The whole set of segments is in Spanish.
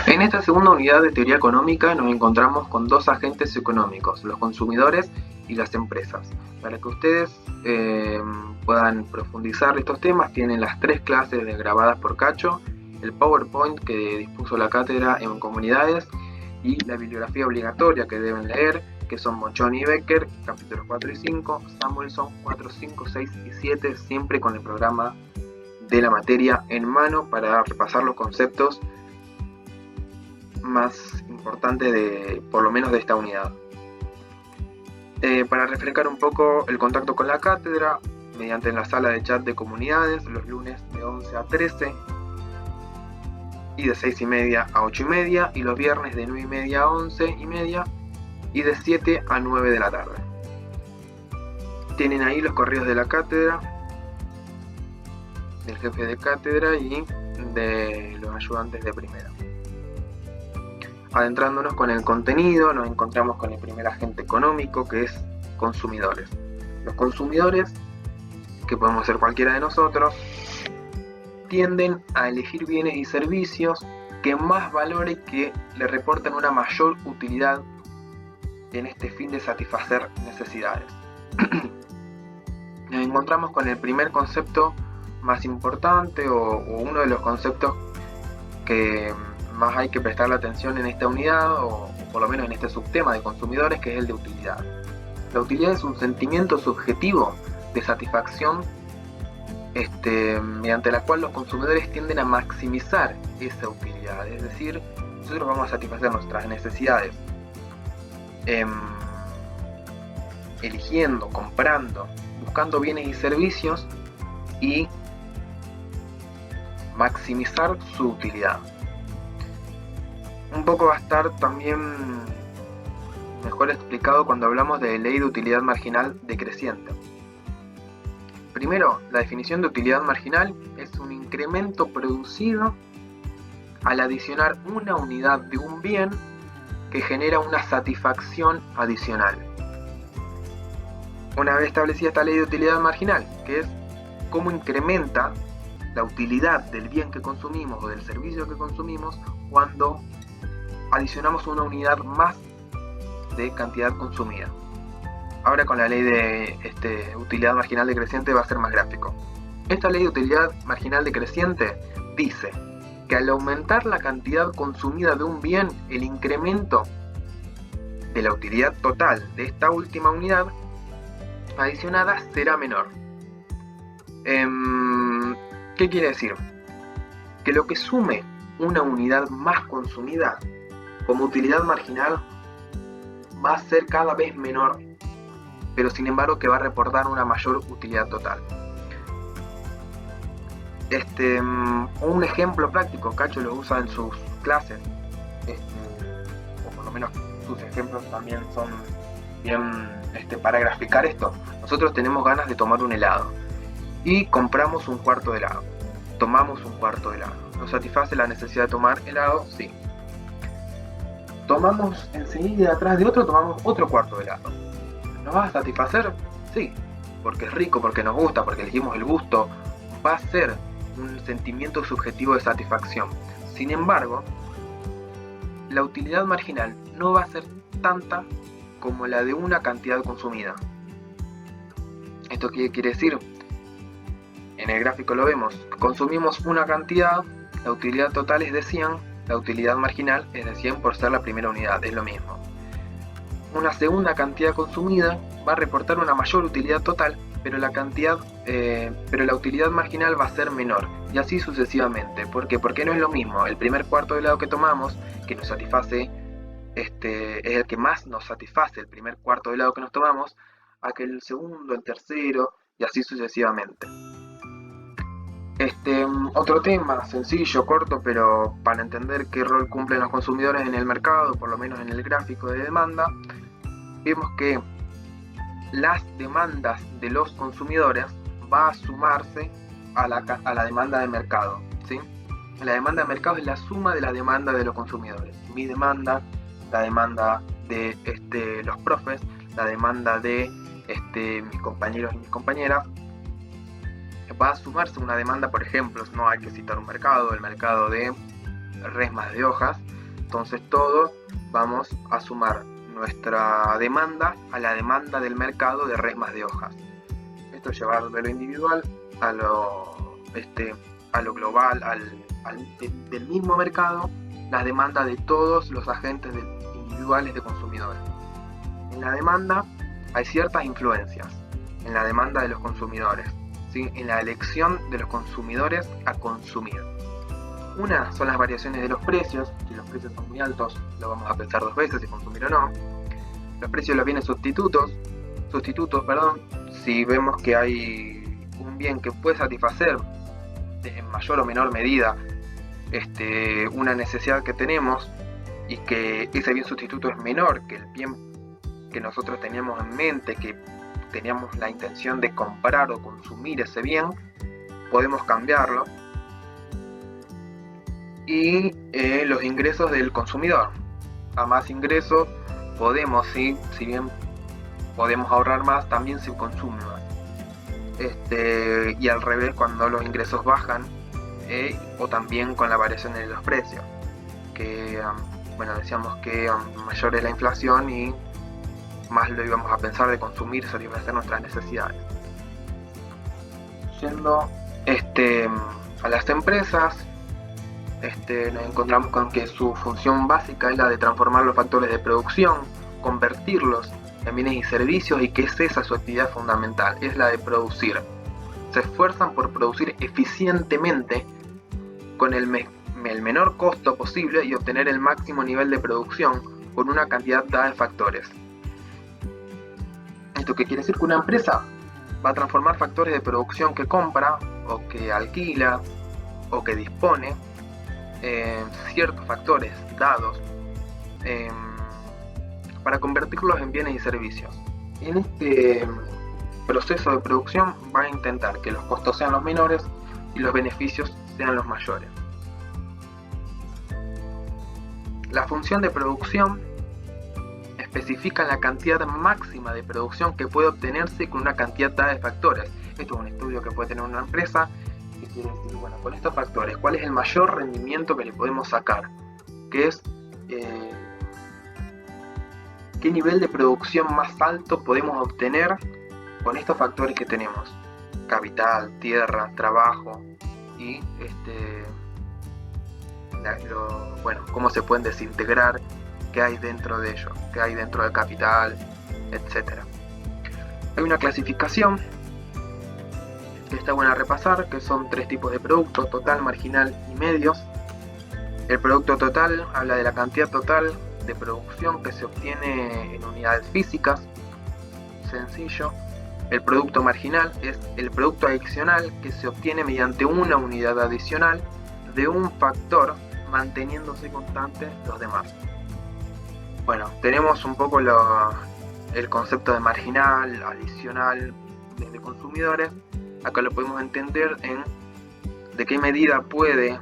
En esta segunda unidad de teoría económica nos encontramos con dos agentes económicos, los consumidores y las empresas. Para que ustedes puedan profundizar estos temas, tienen las 3 clases grabadas por Cacho, el PowerPoint que dispuso la cátedra en comunidades y la bibliografía obligatoria que deben leer, que son Monchón y Becker, capítulos 4 y 5, Samuelson 4, 5, 6 y 7, siempre con el programa de la materia en mano para repasar los conceptos más importantes por lo menos de esta unidad. Para refrescar un poco el contacto con la cátedra, mediante la sala de chat de comunidades, los lunes de 11 a 13 y de 6:30 a 8:30, y los viernes de 9:30 a 11:30 y de 7 a 9 de la tarde. Tienen ahí los correos de la cátedra, del jefe de cátedra y de los ayudantes de primera. Adentrándonos con el contenido, nos encontramos con el primer agente económico, que es consumidores. Los consumidores, que podemos ser cualquiera de nosotros, tienden a elegir bienes y servicios que más valore, que le reporten una mayor utilidad en este fin de satisfacer necesidades. Nos encontramos con el primer concepto más importante o uno de los conceptos que más hay que prestarle atención en esta unidad, o por lo menos en este subtema de consumidores, que es el de utilidad. La utilidad es un sentimiento subjetivo de satisfacción mediante la cual los consumidores tienden a maximizar esa utilidad, es decir, nosotros vamos a satisfacer nuestras necesidades eligiendo, comprando, buscando bienes y servicios y maximizar su utilidad. Un poco va a estar también mejor explicado cuando hablamos de ley de utilidad marginal decreciente. Primero, la definición de utilidad marginal es un incremento producido al adicionar una unidad de un bien que genera una satisfacción adicional. Una vez establecida esta ley de utilidad marginal, que es cómo incrementa la utilidad del bien que consumimos o del servicio que consumimos cuando adicionamos una unidad más de cantidad consumida. Ahora con la ley de utilidad marginal decreciente va a ser más gráfico. Esta ley de utilidad marginal decreciente dice que al aumentar la cantidad consumida de un bien, el incremento de la utilidad total de esta última unidad adicionada será menor. ¿Qué quiere decir? Que lo que sume una unidad más consumida como utilidad marginal va a ser cada vez menor, pero sin embargo que va a reportar una mayor utilidad total. Un ejemplo práctico, Cacho lo usa en sus clases, o por lo menos sus ejemplos también son bien para graficar esto. Nosotros tenemos ganas de tomar un helado y compramos un cuarto de helado. Tomamos un cuarto de helado. ¿Nos satisface la necesidad de tomar helado? Sí. Tomamos enseguida atrás de otro, tomamos otro cuarto de helado. ¿Nos va a satisfacer? Sí, porque es rico, porque nos gusta, porque elegimos el gusto. Va a ser un sentimiento subjetivo de satisfacción. Sin embargo, la utilidad marginal no va a ser tanta como la de una cantidad consumida. ¿Esto qué quiere decir? En el gráfico lo vemos. Consumimos una cantidad, la utilidad total es de 100, la utilidad marginal es de 100 por ser la primera unidad, es lo mismo. Una segunda cantidad consumida va a reportar una mayor utilidad total, pero la utilidad marginal va a ser menor, y así sucesivamente. ¿Por qué? Porque no es lo mismo el primer cuarto de helado que tomamos, que nos satisface, es el que más nos satisface, el primer cuarto de helado que nos tomamos, a que el segundo, el tercero, y así sucesivamente. Otro tema sencillo, corto, pero para entender qué rol cumplen los consumidores en el mercado, por lo menos en el gráfico de demanda, vemos que las demandas de los consumidores va a sumarse a la demanda de mercado, ¿sí? La demanda de mercado es la suma de la demanda de los consumidores. Mi demanda, la demanda de los profes, la demanda de mis compañeros y mis compañeras, va a sumarse una demanda. Por ejemplo, no hay que citar un mercado, el mercado de resmas de hojas, Entonces todos vamos a sumar nuestra demanda a la demanda del mercado de resmas de hojas. Esto es llevar de lo individual a lo global, del mismo mercado, las demandas de todos los agentes individuales de consumidores. En la demanda hay ciertas influencias, en la demanda de los consumidores, ¿sí? En la elección de los consumidores a consumir. Una son las variaciones de los precios. Si los precios son muy altos, lo vamos a pensar dos veces si consumir o no. Los precios de los bienes sustitutos, si vemos que hay un bien que puede satisfacer en mayor o menor medida una necesidad que tenemos y que ese bien sustituto es menor que el bien que nosotros teníamos en mente, que teníamos la intención de comprar o consumir ese bien, podemos cambiarlo. Y los ingresos del consumidor. A más ingresos podemos, si bien podemos ahorrar más, también se consume más. Y al revés, cuando los ingresos bajan, o también con la variación de los precios, que decíamos que mayor es la inflación y más lo íbamos a pensar de consumir, satisfacer nuestras necesidades. Yendo a las empresas, nos encontramos con que su función básica es la de transformar los factores de producción, convertirlos en bienes y servicios, y que es esa su actividad fundamental, es la de producir. Se esfuerzan por producir eficientemente con el menor costo posible y obtener el máximo nivel de producción con una cantidad dada de factores. ¿Esto qué quiere decir? Que una empresa va a transformar factores de producción que compra o que alquila o que dispone, ciertos factores dados, para convertirlos en bienes y servicios. En este proceso de producción va a intentar que los costos sean los menores y los beneficios sean los mayores. La función de producción especifica la cantidad máxima de producción que puede obtenerse con una cantidad dada de factores. Esto es un estudio que puede tener una empresa, que quiere decir, bueno, con estos factores, ¿cuál es el mayor rendimiento que le podemos sacar? Que es qué nivel de producción más alto podemos obtener con estos factores que tenemos: capital, tierra, trabajo y cómo se pueden desintegrar, qué hay dentro de ello, qué hay dentro del capital, etc. Hay una clasificación que está buena a repasar, que son 3 tipos de productos: total, marginal y medios. El producto total habla de la cantidad total de producción que se obtiene en unidades físicas, sencillo. El producto marginal es el producto adicional que se obtiene mediante una unidad adicional de un factor, manteniéndose constantes los demás. Bueno, tenemos un poco el concepto de marginal, adicional, desde consumidores. Acá lo podemos entender en de qué medida puede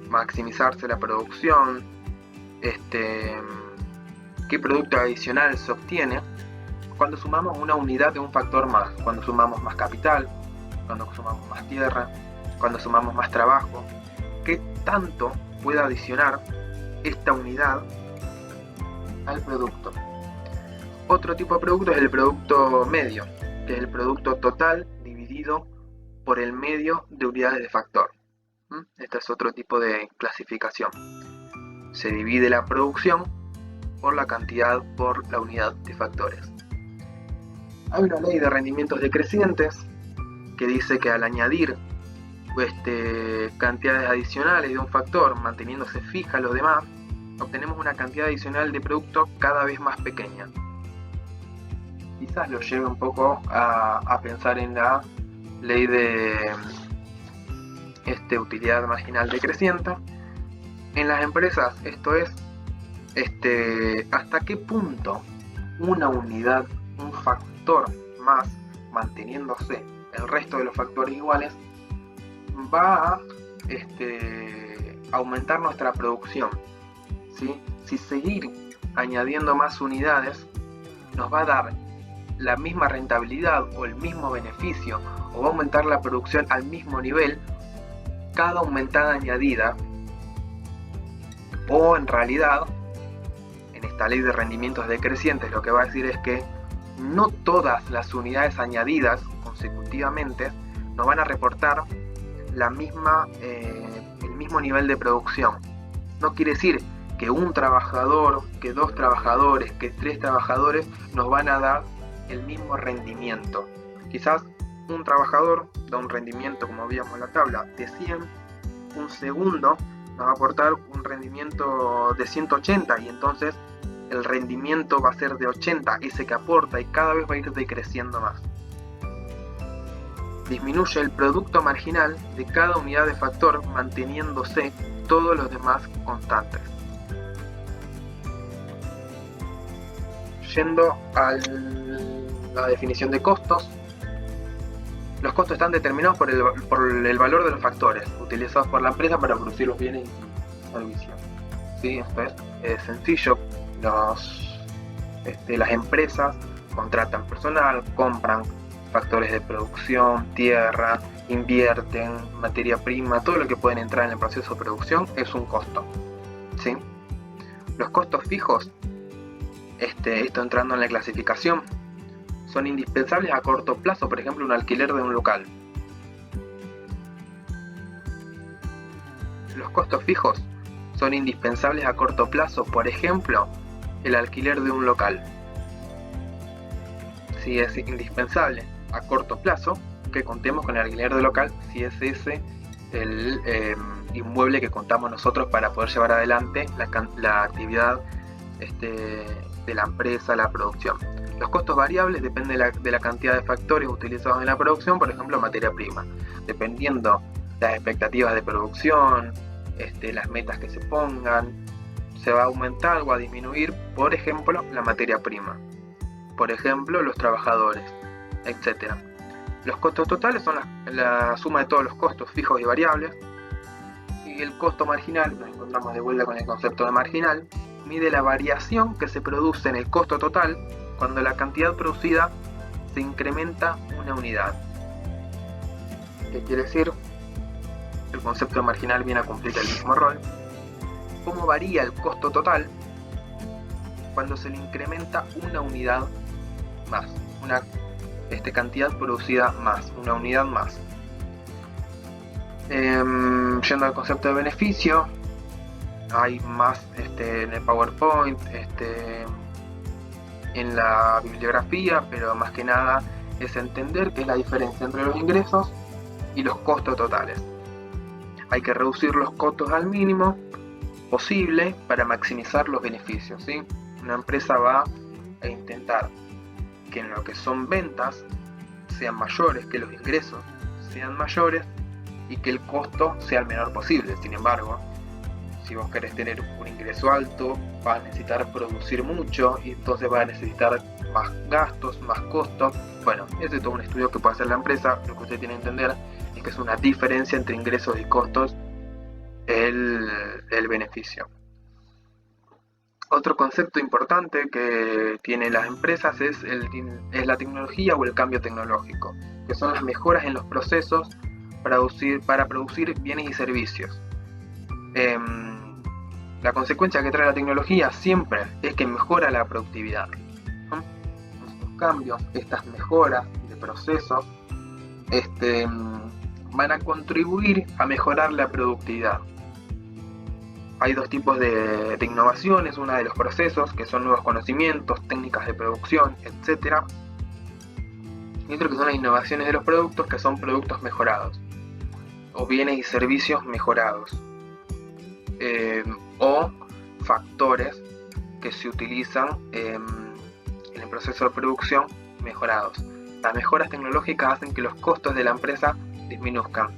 maximizarse la producción, qué producto adicional se obtiene cuando sumamos una unidad de un factor más, cuando sumamos más capital, cuando sumamos más tierra, cuando sumamos más trabajo, qué tanto puede adicionar esta unidad al producto. Otro tipo de producto es el producto medio, que es el producto total dividido por el medio de unidades de factor. Este es otro tipo de clasificación. Se divide la producción por la cantidad por la unidad de factores. Hay una ley de rendimientos decrecientes que dice que al añadir cantidades adicionales de un factor, manteniéndose fija los demás, obtenemos una cantidad adicional de producto cada vez más pequeña. Quizás lo lleve un poco a pensar en la ley de utilidad marginal decreciente. En las empresas esto es hasta qué punto una unidad, un factor más, manteniéndose el resto de los factores iguales, va a aumentar nuestra producción, ¿sí? Si seguir añadiendo más unidades nos va a dar la misma rentabilidad o el mismo beneficio, o va a aumentar la producción al mismo nivel, cada aumentada añadida O en realidad, en esta ley de rendimientos decrecientes, lo que va a decir es que no todas las unidades añadidas consecutivamente nos van a reportar el mismo nivel de producción. No quiere decir que un trabajador, que 2 trabajadores, que 3 trabajadores nos van a dar el mismo rendimiento. Quizás un trabajador da un rendimiento, como veíamos en la tabla, de 100, un segundo nos va a aportar un rendimiento de 180 y entonces el rendimiento va a ser de 80, ese que aporta, y cada vez va a ir decreciendo más. Disminuye el producto marginal de cada unidad de factor manteniéndose todos los demás constantes. Yendo a la definición de costos, los costos están determinados por el valor de los factores utilizados por la empresa para producir los bienes y servicios. ¿Sí? Esto es sencillo. Las empresas contratan personal, compran factores de producción, tierra, invierten, materia prima, todo lo que pueden entrar en el proceso de producción es un costo. ¿Sí? Los costos fijos, esto entrando en la clasificación, son indispensables a corto plazo, por ejemplo, un alquiler de un local. Los costos fijos son indispensables a corto plazo, por ejemplo, el alquiler de un local. Si es indispensable a corto plazo, que contemos con el alquiler de local, si es ese el inmueble que contamos nosotros para poder llevar adelante la actividad de la empresa, la producción. Los costos variables dependen de la cantidad de factores utilizados en la producción, por ejemplo, materia prima. Dependiendo de las expectativas de producción, las metas que se pongan, se va a aumentar o a disminuir, por ejemplo, la materia prima, por ejemplo, los trabajadores, etc. Los costos totales son la suma de todos los costos fijos y variables, y el costo marginal, nos encontramos de vuelta con el concepto de marginal, mide la variación que se produce en el costo total cuando la cantidad producida se incrementa una unidad. ¿Qué quiere decir? El concepto de marginal viene a cumplir el mismo rol. ¿Cómo varía el costo total cuando se le incrementa una unidad más? Una cantidad producida más, una unidad más. Yendo al concepto de beneficio, hay más en el PowerPoint, en la bibliografía, pero más que nada es entender qué es la diferencia entre los ingresos y los costos totales. Hay que reducir los costos al mínimo posible para maximizar los beneficios, ¿sí? Una empresa va a intentar que en lo que son ventas sean mayores, que los ingresos sean mayores y que el costo sea el menor posible. Sin embargo, si vos querés tener un ingreso alto, vas a necesitar producir mucho y entonces vas a necesitar más gastos, más costos. Bueno, ese es todo un estudio que puede hacer la empresa. Lo que usted tiene que entender es que es una diferencia entre ingresos y costos el beneficio. Otro concepto importante que tienen las empresas es la tecnología o el cambio tecnológico, que son las mejoras en los procesos para producir bienes y servicios. La consecuencia que trae la tecnología siempre es que mejora la productividad. Estos cambios, estas mejoras de procesos, van a contribuir a mejorar la productividad. Hay dos tipos de innovaciones, una de los procesos, que son nuevos conocimientos, técnicas de producción, etc. Y otro que son las innovaciones de los productos, que son productos mejorados, o bienes y servicios mejorados, o factores que se utilizan en el proceso de producción mejorados. Las mejoras tecnológicas hacen que los costos de la empresa disminuzcan.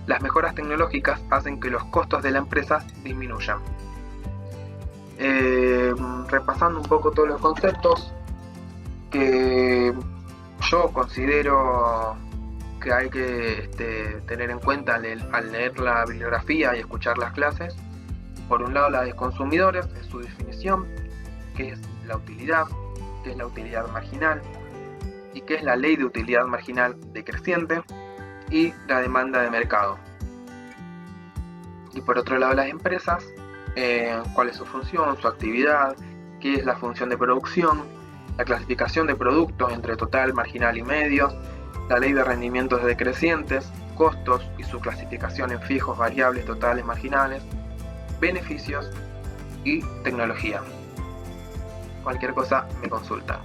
Las mejoras tecnológicas hacen que los costos de la empresa disminuyan. Repasando un poco todos los conceptos que yo considero que hay que tener en cuenta al leer la bibliografía y escuchar las clases. Por un lado, la de consumidores, es su definición, qué es la utilidad marginal y qué es la ley de utilidad marginal decreciente. y la demanda de mercado. Y por otro lado las empresas, cuál es su función, su actividad, qué es la función de producción, la clasificación de productos entre total, marginal y medio, la ley de rendimientos decrecientes, costos y su clasificación en fijos, variables, totales, marginales, beneficios y tecnología. Cualquier cosa me consultan.